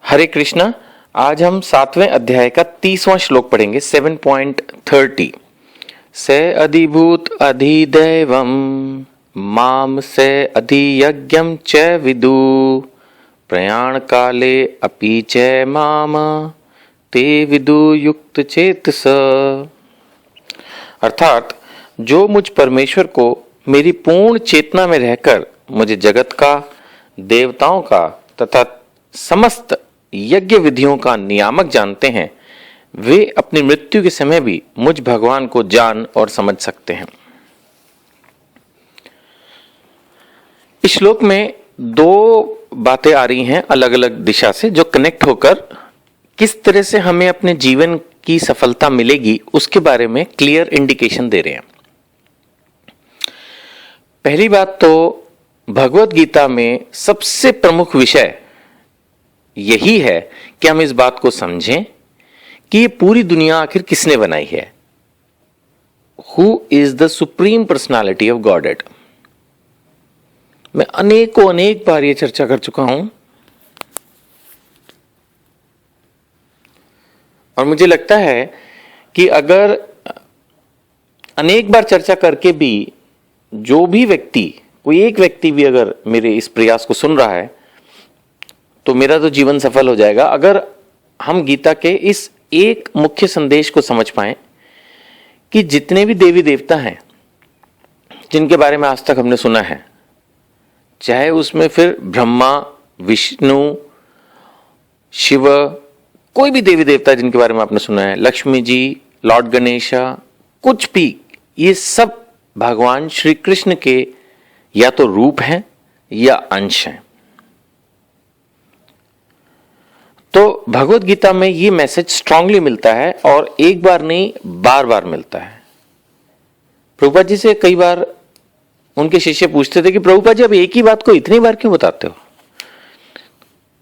हरे कृष्णा। आज हम 7वें अध्याय का 30वां श्लोक पढ़ेंगे 7.30। से अधिभूत अधिदैवम माम से अधियज्ञम च विदु प्रयाण काले अपि च माम ते विदु युक्त चेतस। अर्थात जो मुझ परमेश्वर को मेरी पूर्ण चेतना में रहकर मुझे जगत का, देवताओं का तथा समस्त यज्ञ विधियों का नियामक जानते हैं, वे अपनी मृत्यु के समय भी मुझ भगवान को जान और समझ सकते हैं। इस श्लोक में दो बातें आ रही हैं अलग अलग दिशा से, जो कनेक्ट होकर किस तरह से हमें अपने जीवन की सफलता मिलेगी उसके बारे में क्लियर इंडिकेशन दे रहे हैं। पहली बात तो भगवत गीता में सबसे प्रमुख विषय यही है कि हम इस बात को समझें कि ये पूरी दुनिया आखिर किसने बनाई है। Who is the supreme personality of godhead. मैं अनेक बार ये चर्चा कर चुका हूं और मुझे लगता है कि अगर अनेक बार चर्चा करके भी जो भी व्यक्ति, कोई एक व्यक्ति भी अगर मेरे इस प्रयास को सुन रहा है तो मेरा तो जीवन सफल हो जाएगा, अगर हम गीता के इस एक मुख्य संदेश को समझ पाएं कि जितने भी देवी देवता हैं जिनके बारे में आज तक हमने सुना है, चाहे उसमें फिर ब्रह्मा, विष्णु, शिव, कोई भी देवी देवता जिनके बारे में आपने सुना है, लक्ष्मी जी, लॉर्ड गणेशा, कुछ भी, ये सब भगवान श्री कृष्ण के या तो रूप हैं या अंश हैं। तो भगवत गीता में ये मैसेज स्ट्रांगली मिलता है और एक बार नहीं बार बार मिलता है। प्रभुपाद जी से कई बार उनके शिष्य पूछते थे कि प्रभुपाद जी अब एक ही बात को इतनी बार क्यों बताते हो?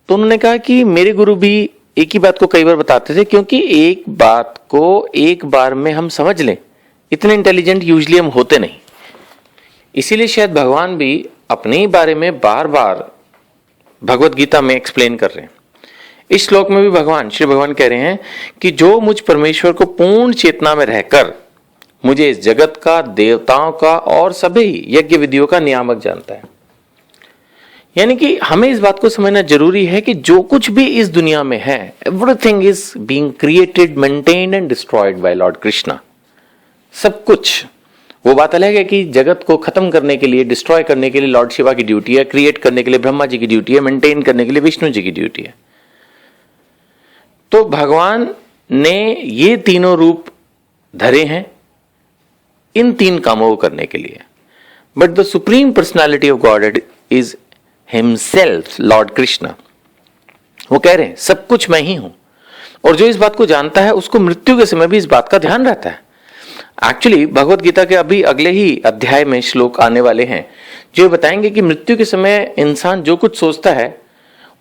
तो उन्होंने कहा कि मेरे गुरु भी एक ही बात को कई बार बताते थे, क्योंकि एक बात को एक बार में हम समझ लें, इतने इंटेलिजेंट यूजुअली हम होते नहीं। इसीलिए शायद भगवान भी अपने ही बारे में बार बार भगवत गीता में एक्सप्लेन कर रहे हैं। इस श्लोक में भी श्री भगवान कह रहे हैं कि जो मुझ परमेश्वर को पूर्ण चेतना में रहकर मुझे इस जगत का, देवताओं का और सभी यज्ञ विधियों का नियामक जानता है। यानी कि हमें इस बात को समझना जरूरी है कि जो कुछ भी इस दुनिया में है, everything is being created, maintained and destroyed by Lord Krishna. सब कुछ, वो बात अलग है कि जगत को खत्म करने के लिए, डिस्ट्रॉय करने के लिए लॉर्ड शिवा की ड्यूटी है, क्रिएट करने के लिए ब्रह्मा जी की ड्यूटी है, मेंटेन करने के लिए विष्णु जी की ड्यूटी है। तो भगवान ने ये तीनों रूप धरे हैं इन तीन कामों को करने के लिए। But the supreme personality of God is himself, Lord Krishna. वो कह रहे हैं सब कुछ मैं ही हूं, और जो इस बात को जानता है उसको मृत्यु के समय भी इस बात का ध्यान रहता है। एक्चुअली भगवत गीता के अभी अगले ही अध्याय में श्लोक आने वाले हैं जो बताएंगे कि मृत्यु के समय इंसान जो कुछ सोचता है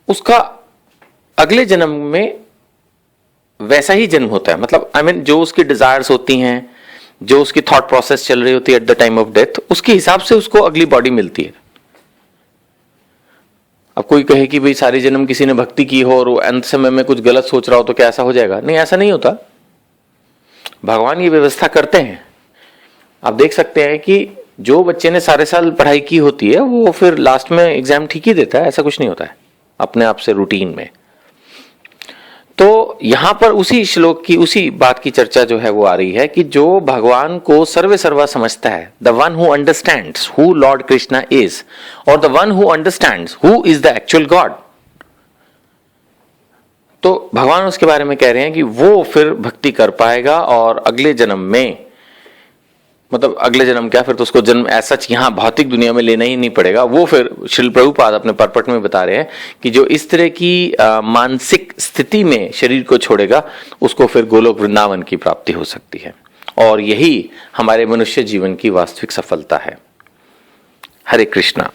उसका अगले जन्म में वैसा ही जन्म होता है। मतलब जो उसकी डिजायर्स होती हैं, जो उसकी थॉट प्रोसेस चल रही होती है at the time of death, उसके हिसाब से उसको अगली बॉडी मिलती है। अब कोई कहे कि भाई सारी जन्म किसी ने भक्ति की हो और अंत समय में कुछ गलत सोच रहा हो तो क्या ऐसा हो जाएगा? नहीं, ऐसा नहीं होता। भगवान ये व्यवस्था करते हैं। आप देख सकते हैं कि जो बच्चे ने सारे साल पढ़ाई की होती है वो फिर लास्ट में एग्जाम ठीक ही देता है, ऐसा कुछ नहीं होता है अपने आप से रूटीन में। तो यहां पर उसी श्लोक की उसी बात की चर्चा जो है वो आ रही है कि जो भगवान को सर्वे सर्वा समझता है, the one who understands who lord Krishna is, और the one who understands who is the actual God, तो भगवान उसके बारे में कह रहे हैं कि वो फिर भक्ति कर पाएगा और अगले जन्म में, मतलब अगले जन्म क्या, फिर तो उसको जन्म ऐसा यहां भौतिक दुनिया में लेना ही नहीं पड़ेगा। वो फिर श्रील प्रभुपाद अपने परपट में बता रहे हैं कि जो इस तरह की मानसिक स्थिति में शरीर को छोड़ेगा उसको फिर गोलोक वृंदावन की प्राप्ति हो सकती है, और यही हमारे मनुष्य जीवन की वास्तविक सफलता है। हरे कृष्णा।